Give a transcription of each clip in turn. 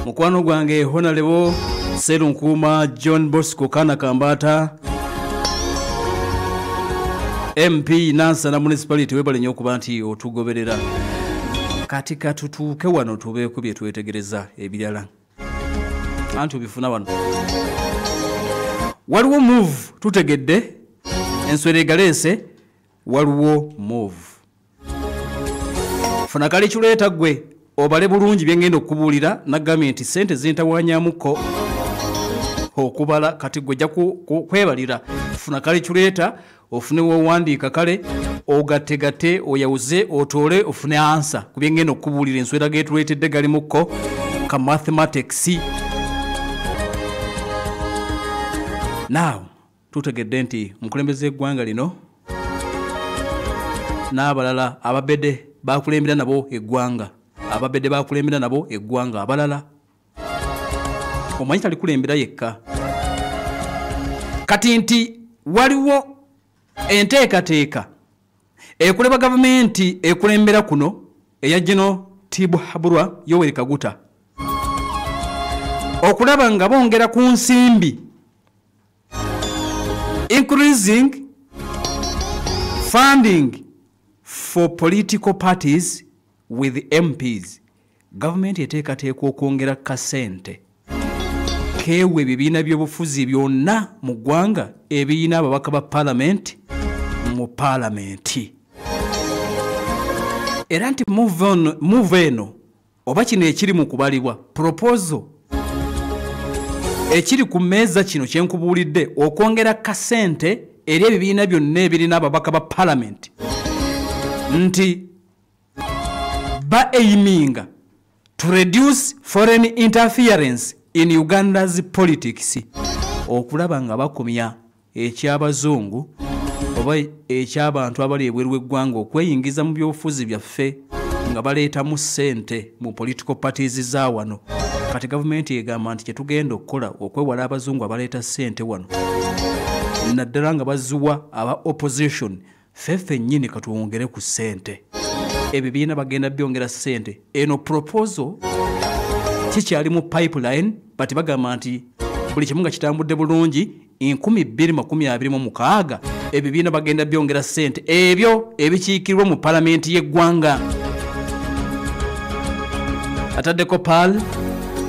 mukwano gwange Honorable Serunkuma John Bosco Kana Kambata MP Nansana Municipality webale nnyo okuba nti otugoberera katika tutuuke wano tubeeko bye twetegereza ebirala anti obifuna wano waliwo move tutegedde enswere galese waliwo move funa kali chuleeta gwe obale bulungi byengendo okubuulira na gavumenti sente zintawanyamuko okubala kati gwe kwebalira funa kali chuleeta ofune wowandiika kale ogategate oyawuze otole ofune answer kubyengendo okubuulira enswera getuleetedde galimuko ka mathematics. Now tutegedde nti mukulembeze eggwanga lino n'abalala ababedde bakulembera nabo eggwanga abalala omanyi talikulembera yekka kati nti waliwo enteekateeka ekuleba gavumenti ekulembera kuno eya General Tibu Haburwa Yoweri Kaguta okulaba nga bongera ku nsimbi increasing funding for political parties with MPs. Government eteekateeka okwongera kasente keewe ebibiina by'obufuzi byonna mu ggwanga ebiyina ababaka ba parliament mu parliament. Era nti move eno oba kino ekiri mu kubalibwa proposal ekiri ku mmeeza kino kyenkubuulidde okwongera kasente eri ebibiina byonna ebirina ababaka ba parliament nti ba aiming to reduce foreign interference in Uganda's politics okulaba nga bakomya ekyabazungu oba ekyabantu abali ebweru w'eggwanga okweyingiza mu byobufuzi byaffe nga baleeta mu ssente mu political parties za wano. Kati gavumenti egamba nti kyetugenda okukola okwewala abazungu abaleeta ssente wano naddala nga bazuwa aba opposition ffeffe nnyini katuwongere ku ssente ebibiina bagenda byongera ssente. Eno proposal kikyali mu pipeline but bagamba nti buli kimu nga kitambudde bulungi 2026 ebibiina bagenda byongera ssente ebyo ebikiikirwa mu palamenti y'eggwanga. Ataddeko PAL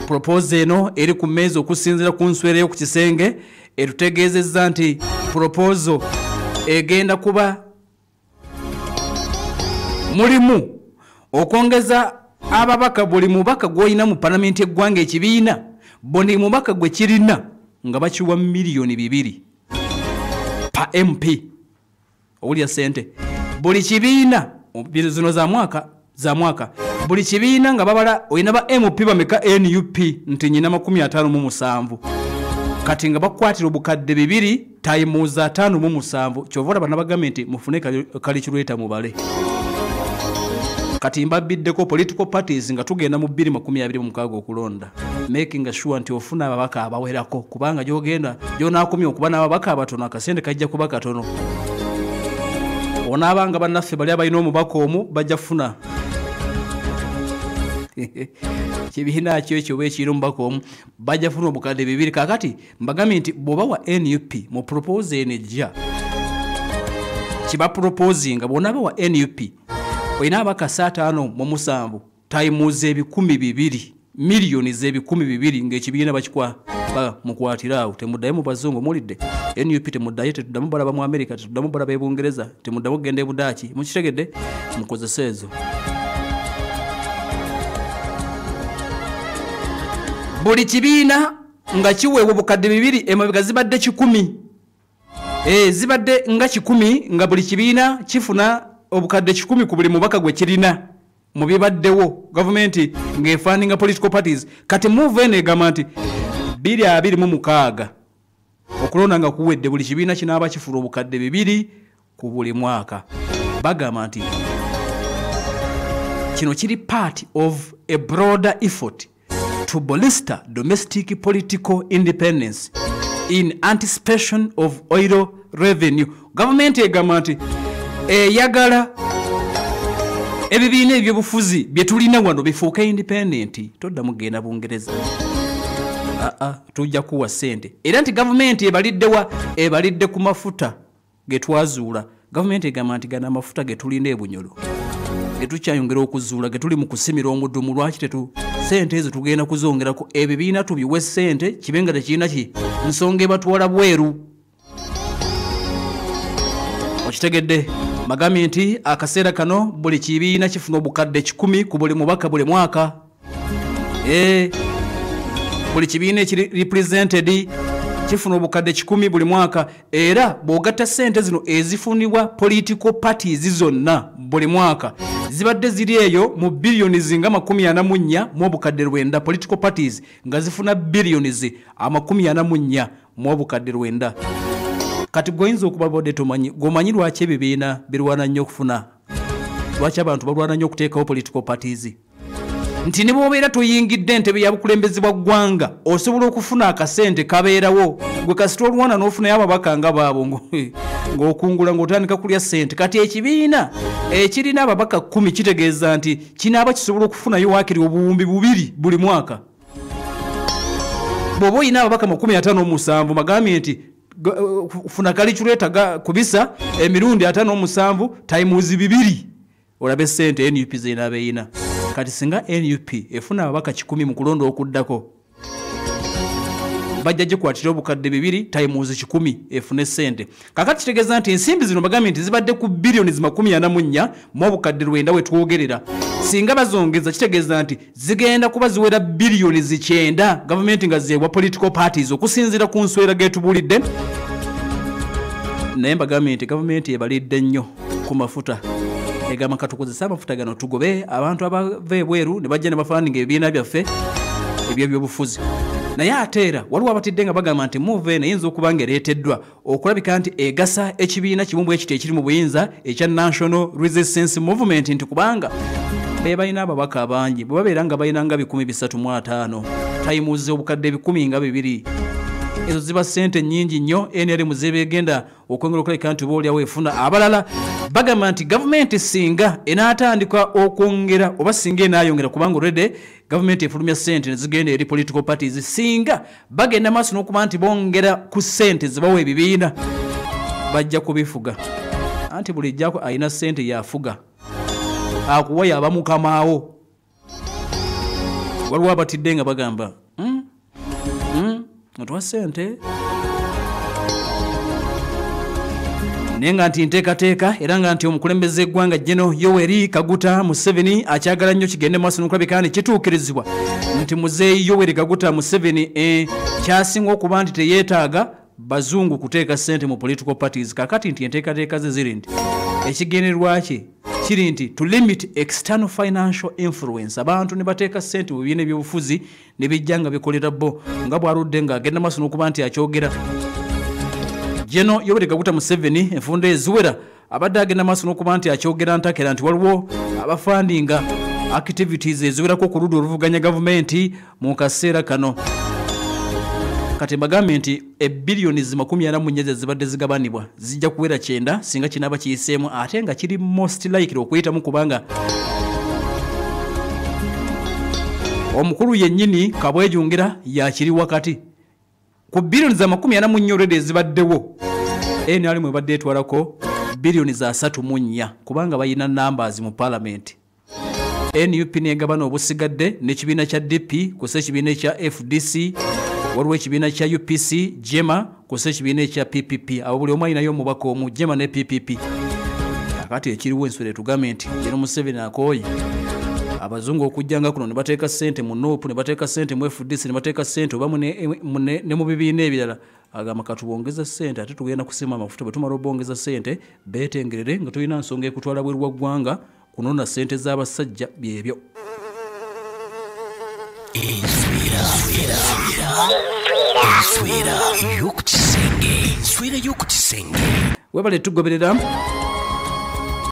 propose eno eri ku mmeeza okusinziira ku nswera y'oku kisenge etutegeezezza nti proposal egenda kuba mulimu okwongeza ababaka buli mubaka gw'olina mu palamenti y'eggwanga ekibiina buli mubaka gwe kirina nga bakiwa miliyoni 2 pa MP owulya sente buli kibiina zino za mwaka buli kibiina nga babala olina ba MP bameka NUP nti nyina 57 kati nga bakwatira obukadde 2 times 57 kyovola bana bagamente mufune kali kirweta mubale kati mbabiddeko political parties nga tugenda mu 2026 okulonda making sure nti ofuna ababaka abawerako kubanga gyogenda gyonaakomya okuba n'ababaka abatono akasente kajja kuba katono onaabanga bannaffe bali abalina omubaka omu bajja funa kibiina kyo ekyo beekiro omubaka omu bajja funa obukadde 2 kakati mbagambye nti bw'oba wa NUP mu propose enejja kiba proposing bw'onaaba wa NUP olina abaka 57 times 200 miliyoni 200 ng'ekibiina bakikwa mukwatira awo temuddayo mu bazungu mulidde NUP temuddayo tetuddamu balaba mu America tetuddamu balaba e Bungereza temuddamu kugenda e Budaaki mukitegedde mukozesa ezo. Buli kibiina nga kiweebwa obukadde 2 emabega zibadde 10 zibadde nga 10 nga buli kibiina kifuna obukadde 10 ku buli mubaka gwe kirina mu bibaddewo gavumenti ng'efaninga political parties. Kati move eno egamba nti 2026 okulonda nga kuwedde buli kibiina kinaaba kifuna obukadde 2 ku buli mwaka. Bagamba nti kino kiri part of a broader effort to bolster domestic political independence in anticipation of oil revenue. Government egamba nti eyagala ebibiina ebyobufuzi bye tulina wano bifuuka independent todda mugenda Bungereza tujja kuwa ssente era nti gavumenti ebalidde ku mafuta getwazuula gavumenti egamba nti gana amafuta getulina ebunyolo getukyayongera okuzuula getuli mu kusimira omudumu lwaki ssente ezo tugenda kuzongerako ebibiina tubiwe ssente kibenga tekirina nsonga ebatwala bweru okitegedde magambye nti akaseera kano buli kibiina kifuna obukadde 10 ku buli mubaka buli mwaka buli kibiina ekiri represented kifuna obukadde 10 buli mwaka era bw'ogatta ssente zino ezifunibwa political parties zonna buli mwaka zibadde ziri eyo mu billions nga 44 mu obukadde 9 political parties nga zifuna billions 44 mu obukadde 9 kati goyinza okuba bodde gomanyi lwaki ebibiina birwana nnyo okufuna lwaki abantu balwana nnyo okuteekawo political parties nti ne bw'obeera toyingidde entebe ya bukulembeze bwa ggwanga osobola okufuna akasente kabeerawo gwe kasita olwana n'ofunayo ababaka nga baabo ng'okungula ng'otandika kulya ssente kati ekibiina ekirina ababaka 10 kitegeeza nti kinaaba kisobola okufunayo waakiri obuwumbi 2 buli mwaka bw'oba oyina ababaka 57 magambye nti funa kaliculeta kubisa emirundi 57 times 2 olabe ssente NUP zeenabeeyina kati singa NUP efuna ababaka 10 mu kulonda okuddako bajja gikwatira obukadde 2 times 10 efune ssente kakati kitegeeza nti ensimbi zino bagambye nti zibadde ku billions 44 mu obukadde 9 we twogera singa bazongeza kitegeeza nti zigenda kuba ziwera billions 9 gavumenti nga zeebwa political parties okusinziira ku nswera getubulidde naye bagambye nti gavumenti ebalidde nnyo ku mafuta egamba katukozesa amafuta gano tugobe abantu abava ebweru ne bajja ne bafaninga ebibiina byaffe eby'ebyobufuzi naye ateera waliwo abatidde nga bagamba nti move eno eyinza okuba nga ereeteddwa okulabika nti egasa ekibiina kimu bwe kiti ekiri mu buyinza ekya National Resistance Movement nti kubanga be balina ababaka abangi bwe babeera nga balina nga 135 tayimuze obukadde 10 nga 2 ezo ziba ssente nnyingi nnyo NRM zebeegenda okwongera okulabika nti boolyawo efuna abalala bagamba nti gavumenti singa enaatandika okwongera oba singa enaayongera kubanga already gavumenti efulumya ssente ne zigenda eri political parties singa bagenda maaso n'okuba nti bongera ku ssente zibawa ebibiina bajja kubifuga anti bulijjako alina ssente yafuga akuwa yaba mukamaawo waliwo abatidde nga bagamba otuwa ssente naye nga nti nteekateeka era nga nti omukulembeze eggwanga General Yoweri Kaguta Museveni akyagala nnyo kigende maaso n'okulabika nti kituukirizibwa nti muzeeyi Yoweri Kaguta Museveni kyasinga okuba nti teyeetaaga bazungu kuteeka ssente mu political parties kakati nti enteekateeka ze ziri nti ekigendererwa kye kiri nti to limit external financial influence abantu ne bateeka ssente mu bibiina ebyobufuzi ne bijja nga bikolera bo nga bw'aludde ng'agenda maaso n'okuba nti akyogera General Yoweri Kaguta Museveni enfunda eziwera abadde agenda maaso n'okuba nti akyogera ntakera nti waliwo abafandinga activities eziwerako ku ludda oluvuganya gavumenti mu kaseera kano kati bagambye nti billions 44 zibadde zigabanibwa zijja kuwera 9 singa kinaaba kiyiseemu ate nga kiri most likely okuyitamu kubanga omukulu yennyini Kabwejungira yakiri wakati ku billions 44 already ezibaddewo NRM ebadde etwalako billions 3.4 kubanga bayina numbers mu parliament NUP negabana obusigadde n'ekibiina kya DP kusa ekibiina kya FDC waliwo ekibiina kya UPC Jema kusa ekibiina kya PPP abo buli omu alinayo omubaka omu Jema ne PPP akati ekiriwo enswera tugambe nti General Museveni akooye abazungu okujjanga kuno ne bateeka ssente mu NUP ne bateeka ssente mu FDC ne bateeka ssente oba ne mu bibiina ebirala agamba katubongeza ssente ate tugenda kusima amafuta bwe tumala obongeza ssente beetengerere nga tulina nsonga ekutwala bweru wa ggwanga kunona ssente z'abasajja byebyo webale tugoberera